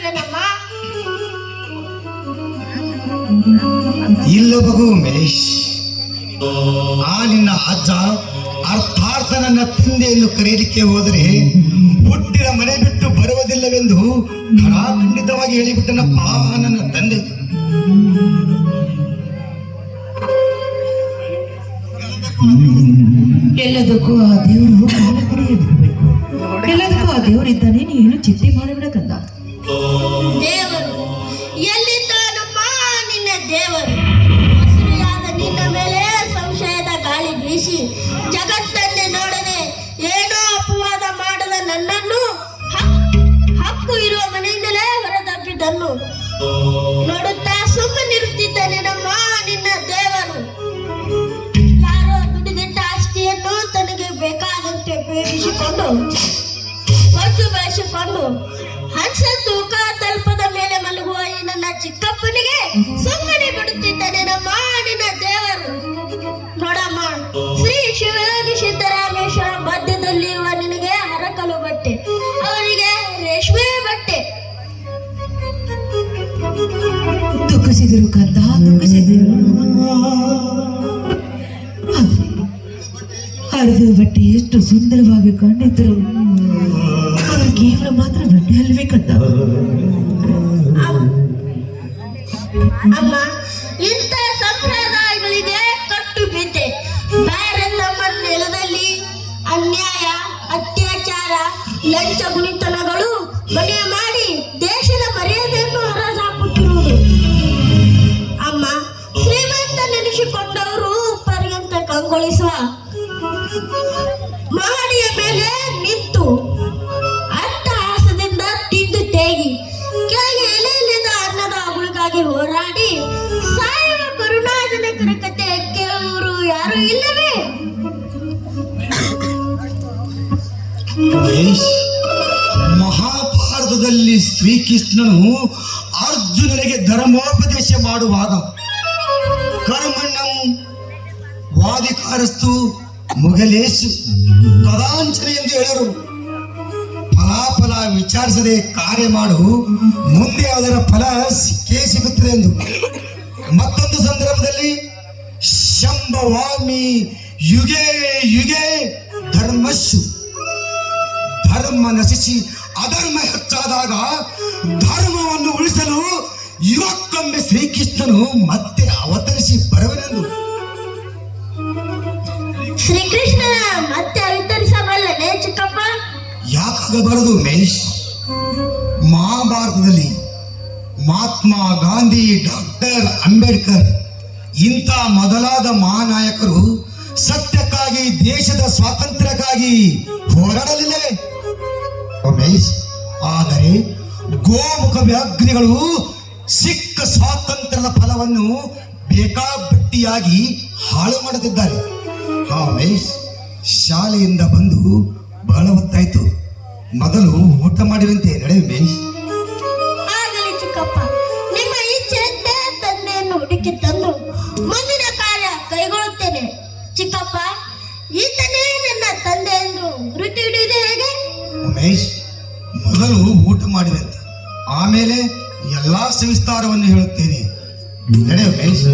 ಇರುವೆನಮ್ಮ. ಇಲ್ಲ ಮಗು ಉಮೇಶ್, ಆ ನಿನ್ನ ಅಜ್ಜ ಅರ್ಥಾರ್ಥ ನನ್ನ ತಂದೆಯನ್ನು ಕರೆಯಲಿಕ್ಕೆ ಹೋದರೆ ಹುಟ್ಟಿನ ಮನೆ ಬಿಟ್ಟು ಬರುವುದಿಲ್ಲವೆಂದು ಖಡಾಖಂಡಿತವಾಗಿ ಹೇಳಿಬಿಟ್ಟನಪ್ಪ ನನ್ನ ತಂದೆ. ಎಲ್ಲದಕ್ಕೂ ಆ ದೇವರು ಇರಬೇಕು. ಎಲ್ಲದಕ್ಕೂ ಆ ದೇವರು ಇದ್ದಾನೆ. ನೀನು ಚಿಂತೆ ಮಾಡಬೇಕಂದ. ದೇವರು ಎಲ್ಲಿದ್ದಾನಮ್ಮ ನಿನ್ನ ದೇವರು? ಹಸಿವೆಯಾದ ನಿನ್ನ ಮೇಲೆ ಸಂಶಯದ ಗಾಳಿ ಬೀಸಿ ಜಗತ್ತನ್ನೇ ನೋಡದೆ ಏನೋ ಅಪವಾದ ಮಾಡದ ನನ್ನನ್ನು ಹಕ್ಕು ಇರುವ ಮನೆಯಿಂದಲೇ ಹೊರದಬ್ಬಿದ್ದನ್ನು ನೋಡುತ್ತಾ ಸುಮ್ಮನಿರುತ್ತಿದ್ದಾನೆ ನಮ್ಮ ನಿನ್ನ ದೇವರು. ಯಾರೋ ದುಡಿದಿಟ್ಟ ಆಸ್ತಿಯನ್ನು ತನಗೆ ಬೇಕಾದಂತೆ ಉಪಯೋಗಿಸಿಕೊಂಡು ಹೊತ್ತು ಬೆಳೆಸಿಕೊಂಡು ಹಂಸ ತೂಕ ತಲ್ಪದ ಮೇಲೆ ಮಲಗುವ ಈ ನನ್ನ ಚಿಕ್ಕಪ್ಪನಿಗೆ ಸುಮ್ಮನೆ ಬಿಡುತ್ತಿದ್ದಾನೆ ನಮ್ಮ ನಿನ್ನ ದೇವರು. ನೋಡಮ್ಮ, ಶ್ರೀ ಶಿವಯೋಗಿ ಸಿದ್ದರಾಮೇಶ್ವರ ಮಧ್ಯದಲ್ಲಿರುವ ನಿನಗೆ ಹರಕಲು ಬಟ್ಟೆ, ಅವರಿಗೆ ರೇಷ್ಮೆ ಬಟ್ಟೆ. ದುಃಖಿಸಿದರು ಕಂದ, ದುಃಖಿಸಿದರು. ಹರಿದ ಬಟ್ಟೆ ಎಷ್ಟು ಸುಂದರವಾಗಿ ಕಂಡಿದ್ದರು. ಅವರು ಕೇವಲ ಮಾತ್ರ ಬಟ್ಟೆ ಅಲ್ವೇ ಕಂದ. ಅಮ್ಮ, ಇಂಥ ಸಂಪ್ರದಾಯಗಳಿಗೆ ಕಟ್ಟು ಬಿದ್ದೆ. ಬೇರೆ ನಮ್ಮ ನೆಲದಲ್ಲಿ ಅನ್ಯಾಯ, ಅತ್ಯಾಚಾರ, ಲಂಚ ಗುಣಿತನಗಳು ಮನೆ ಮಾಡಿ ದೇಶದ ಮರ್ಯಾದೆಯನ್ನು ಹರಾಜಾಕುತ್ತಿರುವುದು. ಅಮ್ಮ, ಶ್ರೀಮಂತ ನೆನೆಸಿಕೊಂಡವರು ಪರ್ಯಂತ ಕಂಗೊಳಿಸುವ ಮಹಡಿಯ ಮೇಲೆ ನಿಂತು ಅಟ್ಟಹಾಸದಿಂದ ತಿಂದು ತೇಗಿ ಕೆಳಗೆ ಎಲೆಯಲ್ಲಿದ್ದ ಅನ್ನದ ಅಗುಳಿಗಾಗಿ ಹೋರಾಡಿ ಸಾಯುವ ಕರುಣಾಜನಕರ ಕತೆ ಕೇಳುವರು ಯಾರು ಇಲ್ಲವೇ? ಉಮೇಶ್, ಮಹಾಭಾರತದಲ್ಲಿ ಶ್ರೀಕೃಷ್ಣನು ಅರ್ಜುನನಿಗೆ ಧರ್ಮೋಪದೇಶ ಮಾಡುವಾಗ ಕರ್ಮಣ್ಣಂ ವಾದಿಕಾರಸ್ತು ಮುಗಲೇಶು ಕದಾಂಚನ ಎಂದು ಹೇಳಿದರು. ಫಲಾಫಲ ವಿಚಾರಿಸದೆ ಕಾರ್ಯ ಮಾಡು, ಮುಂದೆ ಅದರ ಫಲ ಸಿಕ್ಕೇ ಸಿಗುತ್ತದೆ ಎಂದು. ಮತ್ತೊಂದು ಸಂದರ್ಭದಲ್ಲಿ ಶಂಭವಾಮಿ ಯುಗೆ ಯುಗೆ ಧರ್ಮಸ್ಸು, ಧರ್ಮ ನಶಿಸಿ ಅಧರ್ಮ ಹೆಚ್ಚಾದಾಗ ಧರ್ಮವನ್ನು ಉಳಿಸಲು ಯುವಕ್ಕೊಮ್ಮೆ ಶ್ರೀಕೃಷ್ಣನು ಮತ್ತೆ ಅವತರಿಸಿ ಬರುವನೆಂದು. ಶ್ರೀಕೃಷ್ಣನ ಮತ್ತೆ ಅವತರಿಸಬಲ್ಲನೆ ಚಿಕ್ಕಪ್ಪ? ಯಾಕಾಗಬಾರದು ಉಮೇಶ್? ಮಹಾಭಾರತದಲ್ಲಿ ಮಹಾತ್ಮ ಗಾಂಧಿ, ಡಾಕ್ಟರ್ ಅಂಬೇಡ್ಕರ್ ಇಂಥ ಮೊದಲಾದ ಮಹಾನಾಯಕರು ಸತ್ಯಕ್ಕಾಗಿ, ದೇಶದ ಸ್ವಾತಂತ್ರ್ಯಕ್ಕಾಗಿ ಹೋರಾಡಲಿಲ್ಲವೇ ಉಮೇಶ್? ಆದರೆ ಗೋಮುಖ ವ್ಯಾಘ್ರಿಗಳು ಸಿಕ್ಕ ಸ್ವಾತಂತ್ರ್ಯದ ಫಲವನ್ನು ಬೇಕಾಬಟ್ಟಿಯಾಗಿ ಹಾಳು ಮಾಡುತ್ತಿದ್ದಾರೆ. ಉಮೇಶ್, ಶಾಲೆಯಿಂದ ಬಂದು ಬಹಳ ಹೊತ್ತಾಯ್ತು, ಮೊದಲು ಊಟ ಮಾಡಿದಂತೆ ನಡೆ ಉಮೇಶ್. ಆಗಲಿ ಚಿಕ್ಕಪ್ಪ, ನಿಮ್ಮ ಇಚ್ಛೆಯಂತೆ ತಂದೆಯನ್ನು ಹುಡುಕಿ ತಂದು ಮುಂದಿನ ಕಾರ್ಯ ಕೈಗೊಳ್ಳುತ್ತೇನೆ. ಚಿಕ್ಕಪ್ಪ, ಈತನೇ ನನ್ನ ತಂದೆ ಎಂದು ಗುರುತು ಹಿಡಿಯುವುದು ಹೇಗೆ? ಉಮೇಶ್, ಮೊದಲು ಊಟ ಮಾಡಿದಂತೆ ಆಮೇಲೆ ಎಲ್ಲಾ ಸವಿಸ್ತಾರವನ್ನು ಹೇಳುತ್ತೇನೆ. ನಡೆ ಉಮೇಶ್.